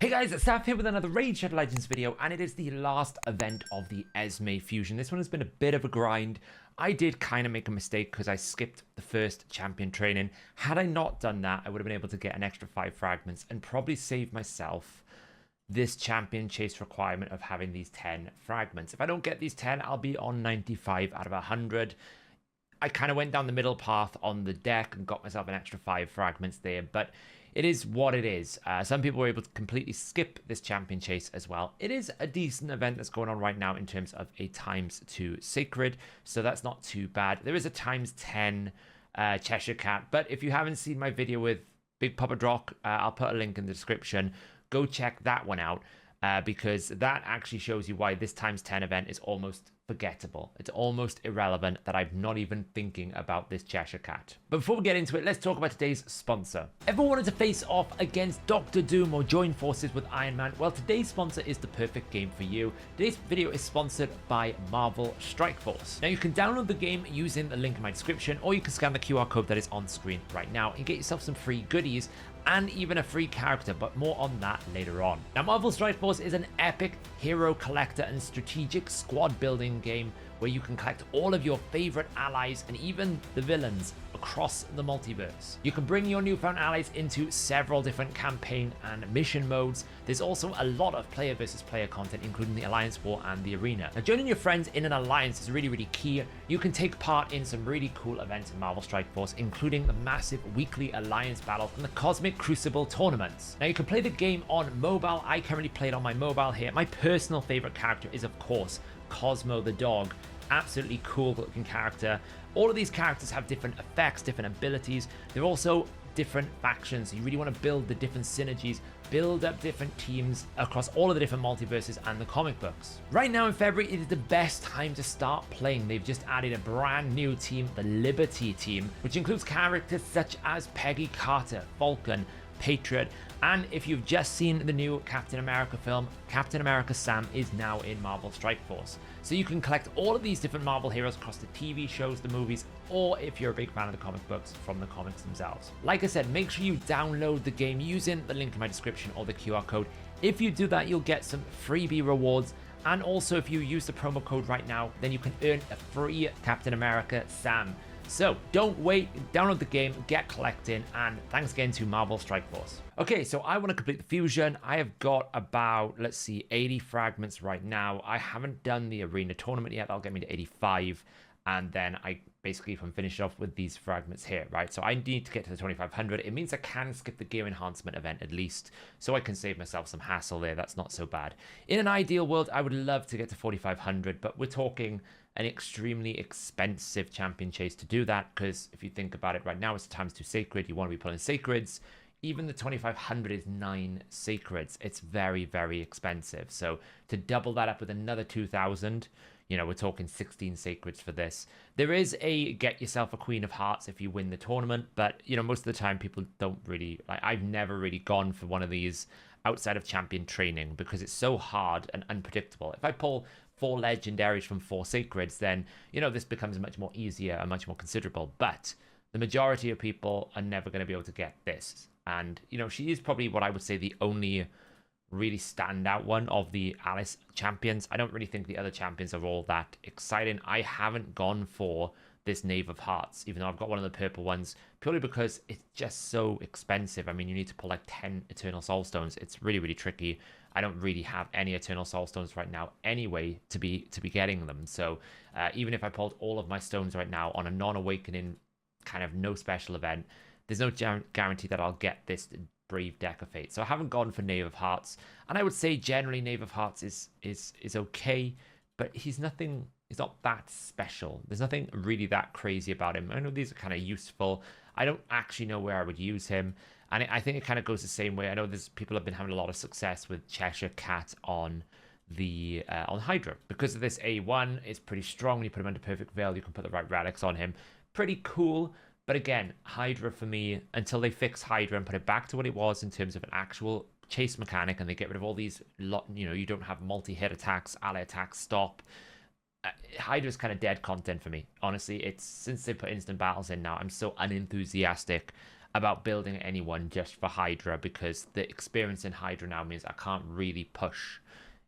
Hey guys, it's Saf here with another Raid Shadow Legends video, and it is the last event of the Esme fusion. This one has been a bit of a grind. I did kind of make a mistake because I skipped the first champion training. Had I not done that, I would have been able to get an extra 5 fragments and probably save myself this champion chase requirement of having these 10 fragments. If I don't get these 10, I'll be on 95 out of 100. I kind of went down the middle path on the deck and got myself an extra 5 fragments there, but it is what it is. Some people were able to completely skip this champion chase as well. It is a decent event that's going on right now in terms of a ×2 sacred, so that's not too bad. There is a ×10 Cheshire Cat, but if you haven't seen my video with Big Papa Drock, I'll put a link in the description. Go check that one out because that actually shows you why this ×10 event is almost forgettable. It's almost irrelevant that I'm not even thinking about this Cheshire Cat. But before we get into it, let's talk about today's sponsor. Ever wanted to face off against Dr. Doom or join forces with Iron Man? Well, today's sponsor is the perfect game for you. Today's video is sponsored by Marvel Strike Force. Now, you can download the game using the link in my description, or you can scan the QR code that is on screen right now and get yourself some free goodies and even a free character, but more on that later on. Now, Marvel Strike Force is an epic hero collector and strategic squad building game where you can collect all of your favorite allies and even the villains across the multiverse. You can bring your newfound allies into several different campaign and mission modes. There's also a lot of player versus player content, including the Alliance War and the Arena. Now, joining your friends in an alliance is really, really key. You can take part in some really cool events in Marvel Strike Force, including the massive weekly alliance battle and the Cosmic Crucible tournaments. Now, you can play the game on mobile. I currently play it on my mobile here. My personal favorite character is, of course, Cosmo the dog. Absolutely cool looking character. All of these characters have different effects, different abilities. They're also different factions. You really want to build the different synergies, build up different teams across all of the different multiverses and the comic books. Right now in February, it is the best time to start playing. They've just added a brand new team, the Liberty team, which includes characters such as Peggy Carter, Falcon, Patriot, and if you've just seen the new Captain America film, Captain America Sam is now in Marvel Strike Force. So you can collect all of these different Marvel heroes across the TV shows, the movies, or if you're a big fan of the comic books, from the comics themselves. Like I said, make sure you download the game using the link in my description or the QR code. If you do that, you'll get some freebie rewards. And also, if you use the promo code right now, then you can earn a free Captain America Sam. So don't wait, download the game, get collecting, and thanks again to Marvel Strike Force. Okay, so I want to complete the fusion. I have got about, let's see, 80 fragments right now. I haven't done the arena tournament yet. That'll get me to 85. And then I basically, if I'm finished off with these fragments here, right? So I need to get to the 2500. It means I can skip the gear enhancement event at least, so I can save myself some hassle there. That's not so bad. In an ideal world, I would love to get to 4500, but we're talking an extremely expensive champion chase to do that, because if you think about it right now, it's a ×2 sacred. You want to be pulling sacreds. Even the 2500 is 9 sacreds. It's very, very expensive. So to double that up with another 2000, you know, we're talking 16 sacreds for this. There is a get yourself a Queen of Hearts if you win the tournament, but, you know, most of the time people don't really, like, I've never really gone for one of these outside of champion training because it's so hard and unpredictable. If I pull 4 legendaries from 4 sacreds, then, you know, this becomes much more easier and much more considerable. But the majority of people are never going to be able to get this. And, you know, she is probably what I would say the only really standout one of the Alice champions. I don't really think the other champions are all that exciting. I haven't gone for this Knave of Hearts, even though I've got one of the purple ones, purely because it's just so expensive. I mean, you need to pull like 10 Eternal Soul Stones. It's really, really tricky. I don't really have any Eternal Soul Stones right now anyway to be getting them. So even if I pulled all of my stones right now on a non-awakening kind of no special event, there's no guarantee that I'll get this Brave Deck of Fate. So I haven't gone for Knave of Hearts, and I would say generally Knave of Hearts is okay, but he's not that special. There's nothing really that crazy about him. I know these are kind of useful. I don't actually know where I would use him, and I think it kind of goes the same way. I know there's people have been having a lot of success with Cheshire Cat on the on Hydra because of this A1. It's pretty strong. When you put him under Perfect Veil, you can put the right relics on him. Pretty cool. But again, Hydra for me, until they fix Hydra and put it back to what it was in terms of an actual chase mechanic, and they get rid of all these, you know, you don't have multi-hit attacks, ally attacks, stop. Hydra's kind of dead content for me. Honestly, it's since they put instant battles in now, I'm so unenthusiastic about building anyone just for Hydra, because the experience in Hydra now means I can't really push.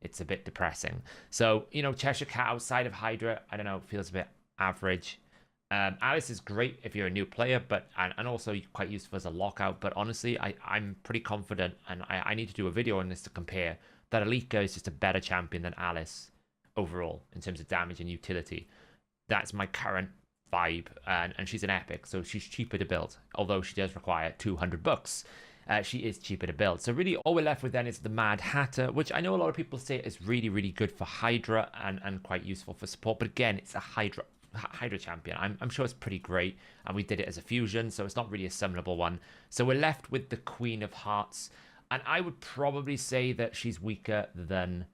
It's a bit depressing. So, you know, Cheshire Cat outside of Hydra, I don't know, feels a bit average. Alice is great if you're a new player, but and also quite useful as a lockout. But honestly, I'm pretty confident, and I need to do a video on this to compare, that Alika is just a better champion than Alice overall in terms of damage and utility. That's my current vibe, and she's an epic, so she's cheaper to build, although she does require 200 bucks. She is cheaper to build. So really all we're left with then is the Mad Hatter, which I know a lot of people say is really, really good for Hydra and quite useful for support. But again, it's a Hydra champion. I'm sure it's pretty great, and we did it as a fusion, so it's not really a summonable one. So we're left with the Queen of Hearts, and I would probably say that she's weaker than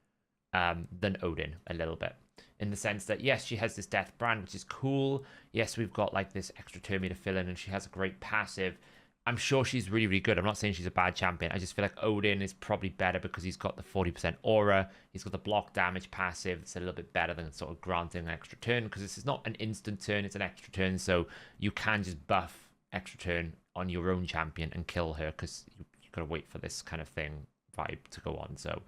Odin a little bit, in the sense that yes, she has this death brand, which is cool. Yes, we've got like this extra turn to fill in, and she has a great passive. I'm sure she's really, really good. I'm not saying she's a bad champion. I just feel like Odin is probably better because he's got the 40% aura. He's got the block damage passive. It's a little bit better than sort of granting an extra turn, because this is not an instant turn. It's an extra turn. So you can just buff extra turn on your own champion and kill her, because you've got to wait for this kind of thing vibe to go on. So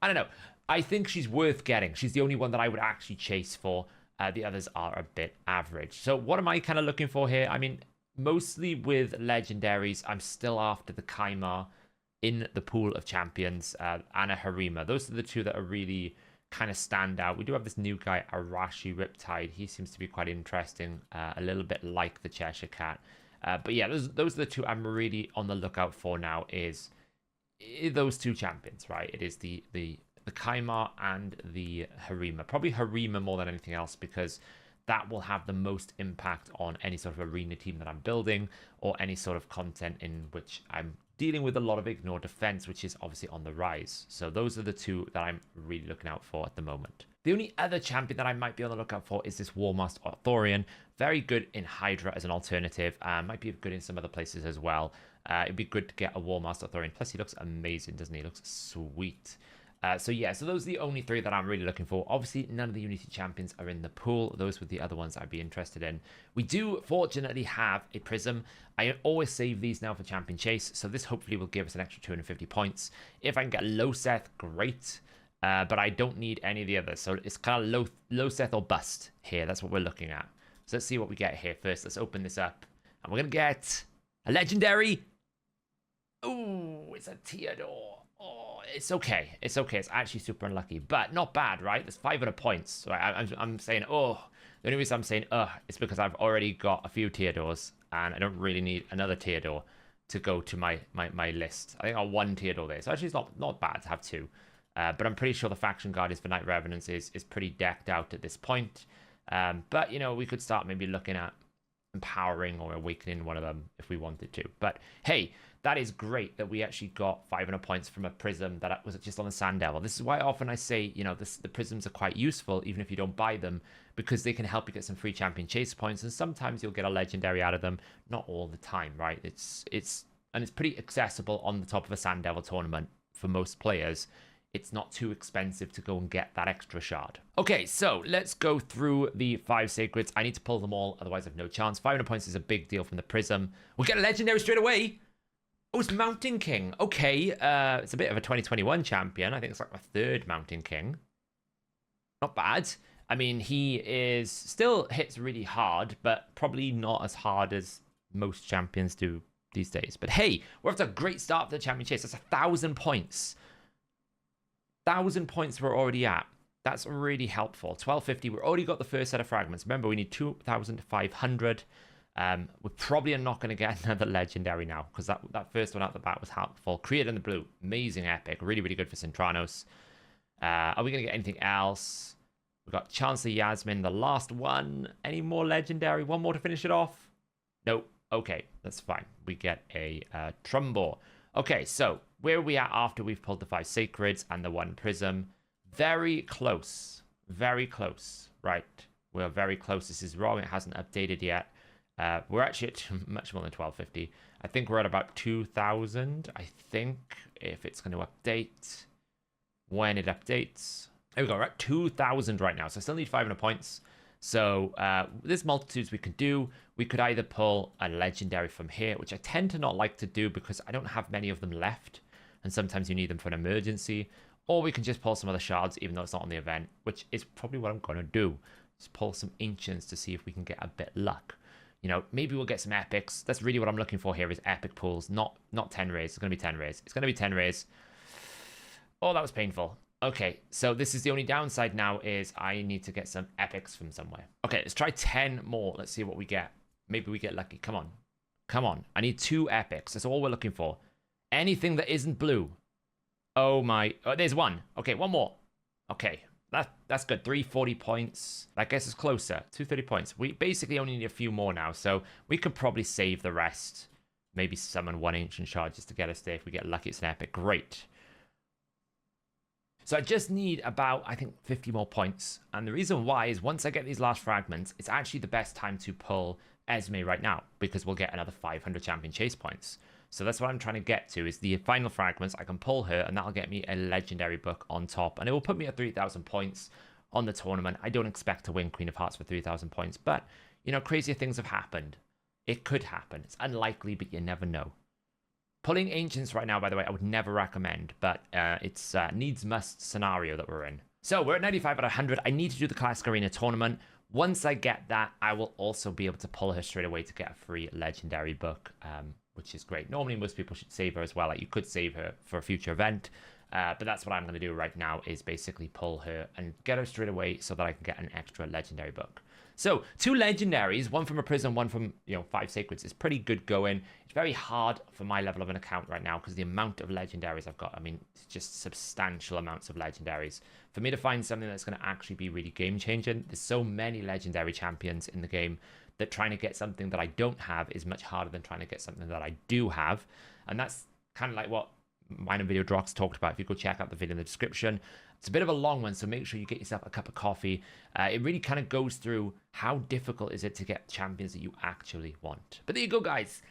I don't know. I think she's worth getting. She's the only one that I would actually chase for. The others are a bit average. So what am I kind of looking for here? I mean, mostly with legendaries, I'm still after the Kaimar in the pool of champions, and a Harima. Those are the two that are really kind of stand out. We do have this new guy, Arashi Riptide. He seems to be quite interesting, a little bit like the Cheshire Cat. But yeah, those are the two I'm really on the lookout for now, is those two champions, right? It is the Kaimar and the Harima. Probably Harima more than anything else, because that will have the most impact on any sort of arena team that I'm building, or any sort of content in which I'm dealing with a lot of ignore defense, which is obviously on the rise. So those are the two that I'm really looking out for at the moment. The only other champion that I might be on the lookout for is this Warmaster Arthurian. Very good in Hydra as an alternative. Might be good in some other places as well. It'd be good to get a Warmaster Arthurian. Plus, he looks amazing, doesn't he? He looks sweet. So yeah, so those are the only three that I'm really looking for. Obviously, none of the Unity champions are in the pool. Those were the other ones I'd be interested in. We do fortunately have a Prism. I always save these now for Champion Chase, so this hopefully will give us an extra 250 points. If I can get low Seth, great. But I don't need any of the others, so it's kind of low Seth or bust here. That's what we're looking at. So let's see what we get here first. Let's open this up, and we're gonna get a legendary. Ooh, it's a Theodore. Oh, it's okay. It's okay. It's actually super unlucky, but not bad, right? There's 500 points. So I'm saying, oh, the only reason I'm saying, is because I've already got a few Theodores, and I don't really need another Theodore to go to my list. I think I got one Theodore there. So actually, it's not bad to have two. But I'm pretty sure the Faction Guardians for Night Revenants is pretty decked out at this point. But, you know, we could start maybe looking at empowering or awakening one of them if we wanted to. But hey, that is great that we actually got 500 points from a Prism that was just on the Sand Devil. This is why often I say, you know, the Prisms are quite useful, even if you don't buy them, because they can help you get some free Champion Chase points, and sometimes you'll get a Legendary out of them. Not all the time, right? It's pretty accessible on the top of a Sand Devil tournament for most players. It's not too expensive to go and get that extra shard. Okay, so let's go through the 5 Sacreds. I need to pull them all, otherwise I have no chance. 500 points is a big deal from the Prism. We'll get a Legendary straight away. Oh, it's Mountain King. Okay, it's a bit of a 2021 champion. I think it's like my 3rd Mountain King. Not bad. I mean, he is still hits really hard, but probably not as hard as most champions do these days. But hey, we're off to a great start for the Champion Chase. That's 1,000 points. 1,000 points we're already at. That's really helpful. 1250. We've already got the first set of fragments. Remember, we need 2,500. We're probably not going to get another legendary now, because that first one out the bat was helpful. Created in the blue. Amazing epic. Really, really good for Centranos. Are we going to get anything else? We've got Chancellor Yasmin, the last one. Any more legendary? One more to finish it off? Nope. Okay, that's fine. We get a Trumbor. Okay, so where are we at after we've pulled the 5 Sacreds and the 1 Prism? Very close. Very close. Right. We're very close. This is wrong. It hasn't updated yet. We're actually at much more than 1,250. I think we're at about 2,000. I think if it's going to update when it updates. There we go. We're at 2,000 right now. So I still need 500 points. So there's multitudes we could do. We could either pull a legendary from here, which I tend to not like to do because I don't have many of them left. And sometimes you need them for an emergency. Or we can just pull some other shards, even though it's not on the event, which is probably what I'm going to do. Just pull some ancients to see if we can get a bit of luck. You know, maybe we'll get some epics. That's really what I'm looking for here is epic pulls, not 10 rays. It's going to be 10 rays. It's going to be 10 rays. Oh, that was painful. Okay, so this is the only downside now is I need to get some epics from somewhere. Okay, let's try 10 more. Let's see what we get. Maybe we get lucky. Come on. Come on. I need 2 epics. That's all we're looking for. Anything that isn't blue. Oh my. Oh, there's one. Okay, one more. Okay, that's good. 340 points. I guess it's closer. 230 points. We basically only need a few more now, so we could probably save the rest. Maybe summon 1 ancient shard just to get us there. If we get lucky, it's an epic. Great. So I just need about, I think, 50 more points. And the reason why is once I get these last fragments, it's actually the best time to pull Esme right now because we'll get another 500 champion chase points. So that's what I'm trying to get to is the final fragments. I can pull her and that'll get me a legendary book on top. And it will put me at 3,000 points on the tournament. I don't expect to win Queen of Hearts for 3,000 points. But, you know, crazier things have happened. It could happen. It's unlikely, but you never know. Pulling ancients right now, by the way, I would never recommend, but it's needs must scenario that we're in. So we're at 95 out of 100. I need to do the Classic Arena tournament. Once I get that, I will also be able to pull her straight away to get a free legendary book, which is great. Normally, most people should save her as well. Like you could save her for a future event, but that's what I'm going to do right now is basically pull her and get her straight away so that I can get an extra legendary book. So 2 legendaries, one from a Prism, one from 5 sacreds is pretty good going. It's very hard for my level of an account right now because the amount of legendaries I've got, I mean, it's just substantial amounts of legendaries. For me to find something that's going to actually be really game changing, there's so many legendary champions in the game that trying to get something that I don't have is much harder than trying to get something that I do have. And that's kind of like what mine and Video Drox talked about. If you go check out the video in the description. It's a bit of a long one, so make sure you get yourself a cup of coffee. It really kind of goes through how difficult is it to get champions that you actually want. But there you go, guys.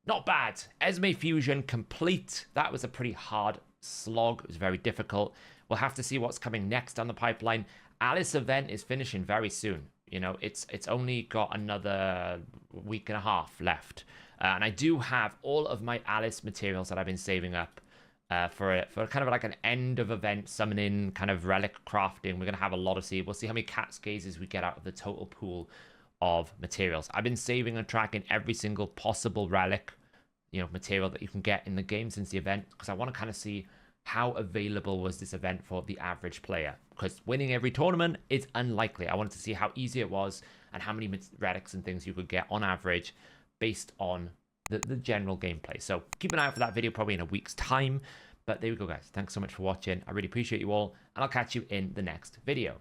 Not bad. Esme Fusion complete. That was a pretty hard slog. It was very difficult. We'll have to see what's coming next down the pipeline. Alice event is finishing very soon. You know, it's only got another week and a half left. And I do have all of my Alice materials that I've been saving up. For kind of like an end of event summoning kind of relic crafting. We're going to have a lot of seed. We'll see how many cat's gazes we get out of the total pool of materials. I've been saving and tracking every single possible relic, material that you can get in the game since the event, because I want to kind of see how available was this event for the average player, because winning every tournament is unlikely. I wanted to see how easy it was and how many relics and things you could get on average based on the general gameplay. So keep an eye out for that video probably in a week's time. But there we go, guys. Thanks so much for watching. I really appreciate you all, and I'll catch you in the next video.